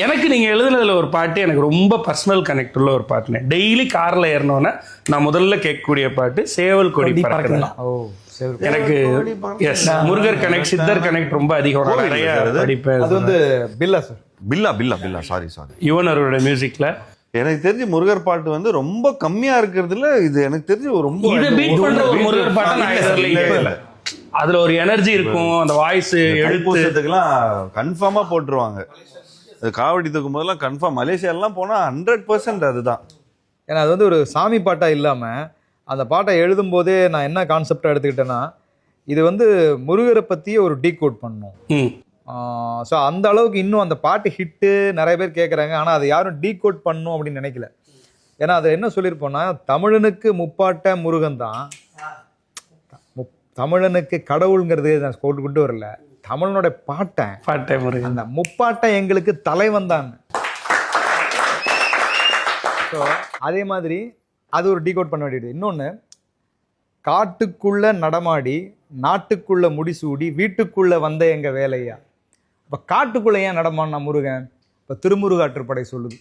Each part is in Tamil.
எனக்கு நீங்கள் எழுதுனதுல ஒரு பாட்டு எனக்கு ரொம்ப பர்சனல் கனெக்ட் உள்ள ஒரு பாட்டுனே. டெய்லி காரில் ஏறினோன்னே நான் முதல்ல கேட்கக்கூடிய பாட்டு சேவல் கொடி பறக்கலாம். எனக்கு எஸ் முருகர் கனெக்ட், சித்தர் கனெக்ட் ரொம்ப அதிகம். நிறைய படிப்பேன். அது வந்து பில்லா சார், பில்லா சாரி யுவன் அவரோட மியூசிக்ல. எனக்கு தெரிஞ்சு முருகர் பாட்டு வந்து ரொம்ப கம்மியா இருக்கிறதுல இது எனக்கு தெரிஞ்சு ரொம்ப இதை பீட் பண்ற ஒரு முருகர் பாட்டு நான் இல்ல. அதுல ஒரு எனர்ஜி இருக்கும், அந்த வாய்ஸ் எழுத்துக்கெல்லாம் கன்ஃபார்மா போட்டுருவாங்க. அது காவடி தூக்கும் போதெல்லாம் கன்ஃபார்ம். மலேசியாலாம் போனா 100% அதுதான். ஏன்னா அது வந்து ஒரு சாமி பாட்டா இல்லாம அந்த பாட்டை எழுதும் போதே நான் என்ன கான்செப்டா எடுத்துக்கிட்டேன்னா, இது வந்து முருகரை பத்தி ஒரு டீகோட் பண்ணணும். ஸோ அந்த அளவுக்கு இன்னும் அந்த பாட்டு ஹிட்டு நிறைய பேர் கேட்குறாங்க. ஆனால் அதை யாரும் டீகோட் பண்ணணும் அப்படின்னு நினைக்கல. ஏன்னா அதை என்ன சொல்லியிருப்போம்னா, தமிழனுக்கு முப்பாட்ட முருகன் தான். தமிழனுக்கு கடவுளுங்கிறது நான் கொண்டு வரல, தமிழனோட பாட்டை முருகன். அந்த முப்பாட்டை எங்களுக்கு தலைவன் தான். ஸோ அதே மாதிரி அது ஒரு டீகோட் பண்ண வேண்டியது. இன்னொன்று, காட்டுக்குள்ள நடமாடி நாட்டுக்குள்ள முடிசூடி வீட்டுக்குள்ள வந்த எங்க வேலையா. இப்போ காட்டுக்குள்ள ஏன் நடமாடினா முருகன்? இப்போ திருமுருகாற்றுப்படை சொல்லுது,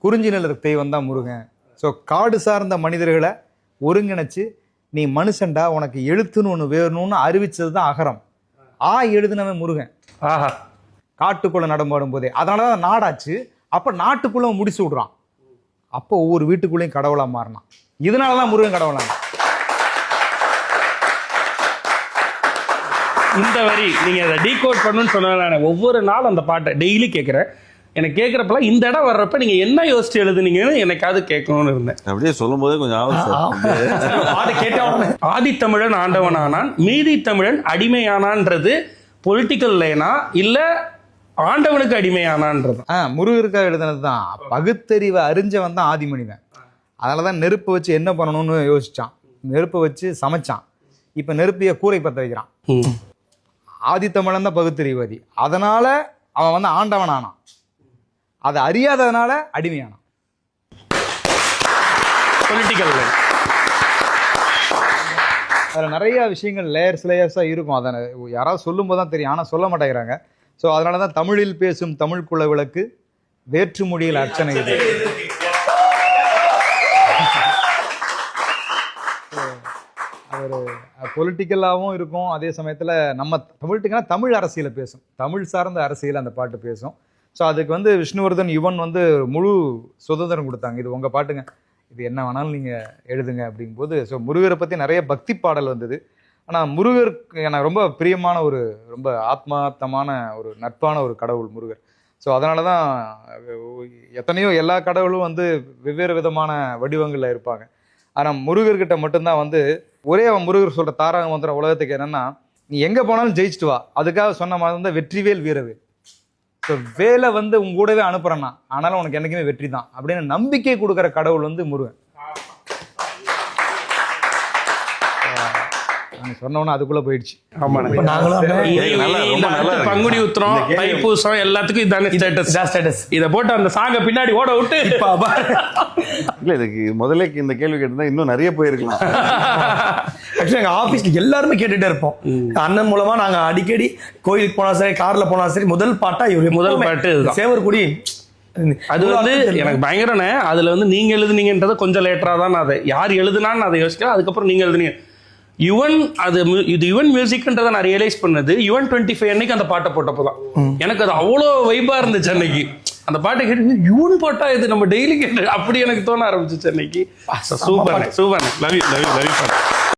குறிஞ்சி நில தெய்வம் தான் முருகன். ஸோ காடு சார்ந்த மனிதர்களை ஒருங்கிணைச்சு நீ மனுஷன்டா, உனக்கு எழுத்துன்னு ஒன்று வேணும்னு அறிவிச்சது தான் அகரம். எழுதுனவன் முருகன். காட்டுக்குள்ள நடமாடும் போதே அதனாலதான் நாடாச்சு. அப்ப நாட்டுக்குள்ள முடிச்சு விடுறான். அப்போ ஒவ்வொரு வீட்டுக்குள்ளேயும் கடவுளா மாறினான். இதனாலதான் முருகன் கடவுளா. இந்த வரி நீங்க அதை டீகோட் பண்ணணும்னு சொன்ன ஒவ்வொரு நாள் அந்த பாட்டை டெய்லி கேட்கிறேன். எனக்கு கேட்கறப்பெல்லாம் இந்த இடம் வர்றப்ப நீங்க என்ன யோசிச்சு எழுதுனீங்கன்னு எனக்காவது கேட்கணும்னு இருந்தேன். அப்படியே சொல்லும் போதே கொஞ்சம் ஆதித்தமிழன் ஆண்டவனானான் மீதி தமிழன் அடிமையானான்றது பொலிட்டிக்கல் லைனா இல்ல ஆண்டவனுக்கு அடிமையானான்றது? முருகருக்காக எழுதுனது தான். பகுத்தறிவை அறிஞ்சவன் தான் ஆதி மனிதன். அதனாலதான் நெருப்பை வச்சு என்ன பண்ணணும்னு யோசிச்சான். நெருப்பை வச்சு சமைச்சான். இப்ப நெருப்பிய கூரை பத்த வைக்கிறான். ஆதித்தமிழன் தான் பகுத்தறிவாதி. அதனால அவன் வந்து ஆண்டவன் ஆனான். அதை அறியாததுனால அடிமையானான். Political line. அதில் நிறைய விஷயங்கள் லேயர்ஸாக இருக்கும். அதை யாராவது சொல்லும் போது தான் தெரியும், ஆனால் சொல்ல மாட்டேங்கிறாங்க. ஸோ அதனால தான் தமிழில் பேசும் தமிழ் குல விளக்கு, வேற்று மொழியில் அர்ச்சனை இது. அது ஒரு பொலிட்டிக்கலாகவும் இருக்கும். அதே சமயத்தில் நம்ம பொலிட்டிக்கலாக தமிழ் அரசியலை பேசும், தமிழ் சார்ந்த அரசியல் அந்த பாட்டு பேசும். ஸோ அதுக்கு வந்து விஷ்ணுவர்தன் யுவன் வந்து முழு சுதந்திரம் கொடுத்தாங்க. இது உங்கள் பாட்டுங்க, இது என்ன வேணாலும் நீங்கள் எழுதுங்க அப்படிங்கும்போது. ஸோ முருகரை பற்றி நிறைய பக்தி பாடல் வந்தது. ஆனால் முருகருக்கு எனக்கு ரொம்ப பிரியமான ஒரு ரொம்ப ஆத்மார்த்தமான ஒரு நட்பான ஒரு கடவுள் முருகர். ஸோ அதனால தான் எத்தனையோ எல்லா கடவுளும் வந்து வெவ்வேறு விதமான வடிவங்களில் இருப்பாங்க. ஆனால் முருகர்கிட்ட மட்டும்தான் வந்து ஒரே முருகர் சொல்கிற தாரக மந்திரம் உலகத்துக்கு என்னென்னா, நீ எங்கே போனாலும் ஜெயிச்சுட்டு வா. அதுக்காக சொன்ன மாதிரி தான் வெற்றிவேல் வீரவேல். ஸோ வேலை வந்து உங்க கூடவே அனுப்புறேன்னா, ஆனாலும் உனக்கு என்னைக்குமே வெற்றி தான் அப்படின்னு நம்பிக்கை கொடுக்குற கடவுள் வந்து முருகன். சொன்னோன்னா அதுக்குள்ள போயிடுச்சு. பங்குனி உத்திரம், தைப்பூசம் எல்லாத்துக்கும் இதான ஸ்டேட்டஸ். இதை போட்டு அந்த சாங்க பின்னாடி ஓட விட்டு இல்ல, இதுக்கு முதல்ல இந்த கேள்வி கேட்டிருந்தா இன்னும் நிறைய போயிருக்கலாம். ஆக்சுவலி எங்க ஆபீஸ்ல எல்லாருமே கேட்டுட்டே இருப்போம். அண்ணன் மூலமா நாங்க அடிக்கடி கோயிலுக்கு போனா சரி, கார்ல போனா சரி, முதல் பாட்டா இவரு முதல் பாட்டு சேவற்குடி. அது வந்து எனக்கு பயங்கரனே. அதுல வந்து நீங்க எழுதுனீங்கன்றத கொஞ்சம் லேட்டரா தான் அதை யார் எழுதுனான்னு அதை யோசிக்கிறேன். அதுக்கப்புறம் நீங்க எழுதுனீங்க யுவன். இது யுவன் மியூசிக்ன்றதை நான் ரியலைஸ் பண்ணது யுவன் 25 அன்னைக்கு அந்த பாட்டை போட்டப்போதான். எனக்கு அது அவ்வளோ வைபா இருந்துச்சு அன்னைக்கு. அந்த பாட்டை கேட்டு யுவன் பாட்டா இது நம்ம டெய்லி கேட்டு அப்படி எனக்கு தோண ஆரம்பிச்சிச்சு அன்னைக்கு. Super super. Love you.